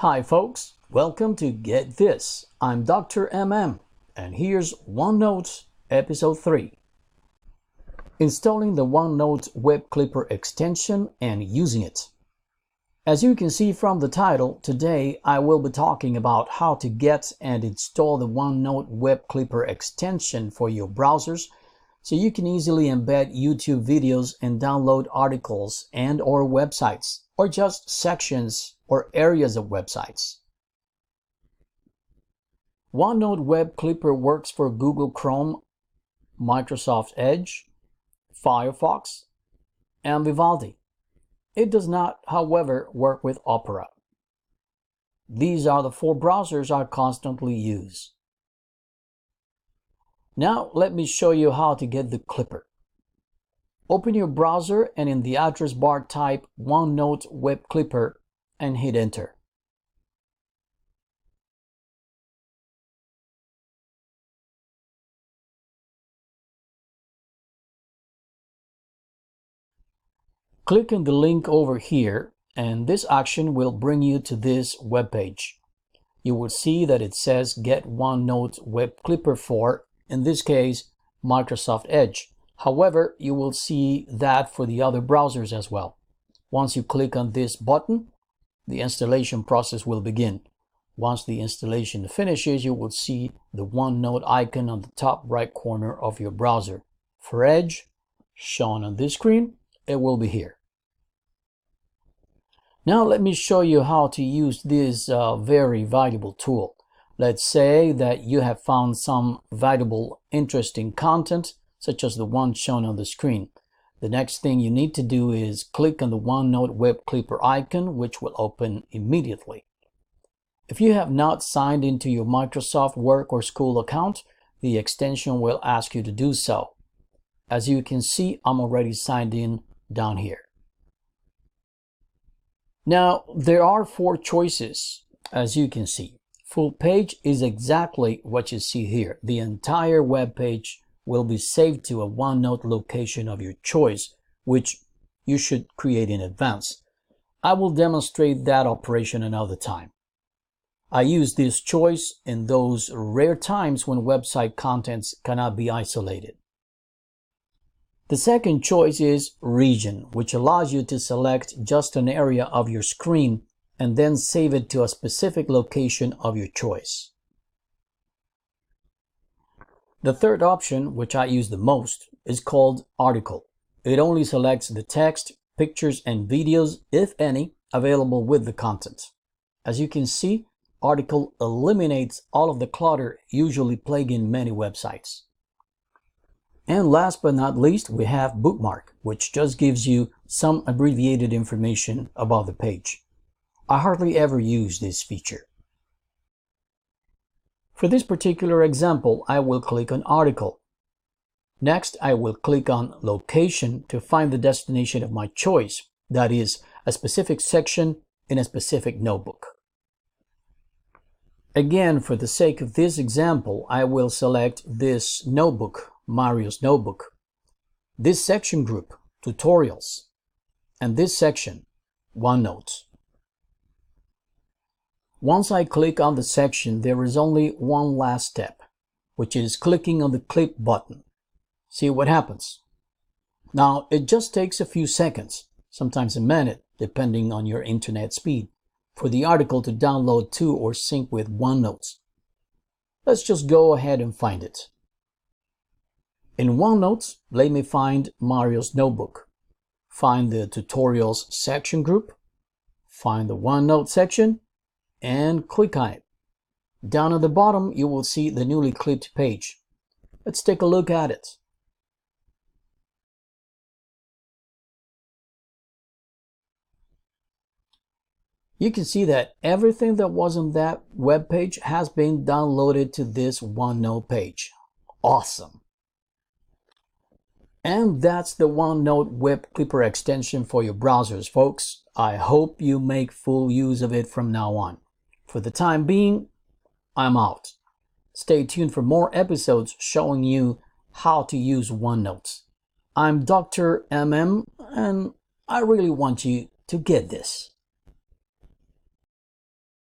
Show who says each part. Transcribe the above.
Speaker 1: Hi folks, welcome to Get This. I'm Dr. MM and here's OneNote Episode 3. Installing the OneNote Web Clipper extension and using it. As you can see from the title, today I will be talking about how to get and install the OneNote Web Clipper extension for your browsers so you can easily embed YouTube videos and download articles and/or websites, or just sections or areas of websites. OneNote Web Clipper works for Google Chrome, Microsoft Edge, Firefox, and Vivaldi. It does not, however, work with Opera. These are the 4 browsers I constantly use. Now let me show you how to get the Clipper. Open your browser and in the address bar type OneNote Web Clipper and hit enter. Click on the link over here and this action will bring you to this web page. You will see that it says Get OneNote Web Clipper for, in this case, Microsoft Edge. However, you will see that for the other browsers as well. Once you click on this button, the installation process will begin. Once the installation finishes, you will see the OneNote icon on the top right corner of your browser. For Edge, shown on this screen, it will be here. Now let me show you how to use this very valuable tool. Let's say that you have found some valuable, interesting content, such as the one shown on the screen. The next thing you need to do is click on the OneNote Web Clipper icon, which will open immediately. If you have not signed into your Microsoft work or school account, the extension will ask you to do so. As you can see, I'm already signed in down here. Now, there are 4 choices, as you can see. Full page is exactly what you see here. The entire web page will be saved to a OneNote location of your choice, which you should create in advance. I will demonstrate that operation another time. I use this choice in those rare times when website contents cannot be isolated. The second choice is region, which allows you to select just an area of your screen and then save it to a specific location of your choice. The third option, which I use the most, is called article. It only selects the text, pictures, and videos, if any, available with the content. As you can see, article eliminates all of the clutter usually plaguing many websites. And last but not least, we have Bookmark, which just gives you some abbreviated information about the page. I hardly ever use this feature. For this particular example, I will click on Article. Next, I will click on Location to find the destination of my choice, that is, a specific section in a specific notebook. Again, for the sake of this example, I will select this notebook, Mario's notebook, this section group, Tutorials, and this section, OneNote. Once I click on the section, there is only one last step, which is clicking on the clip button. See what happens. Now, it just takes a few seconds, sometimes a minute, depending on your internet speed, for the article to download to or sync with OneNote. Let's just go ahead and find it. In OneNote, let me find Mario's notebook. Find the Tutorials section group, find the OneNote section, and click on it. Down at the bottom, you will see the newly clipped page. Let's take a look at it. You can see that everything that was on that web page has been downloaded to this OneNote page. Awesome! And that's the OneNote Web Clipper extension for your browsers, folks. I hope you make full use of it from now on. For the time being, I'm out. Stay tuned for more episodes showing you how to use OneNote. I'm Dr. MM, and I really want you to get this.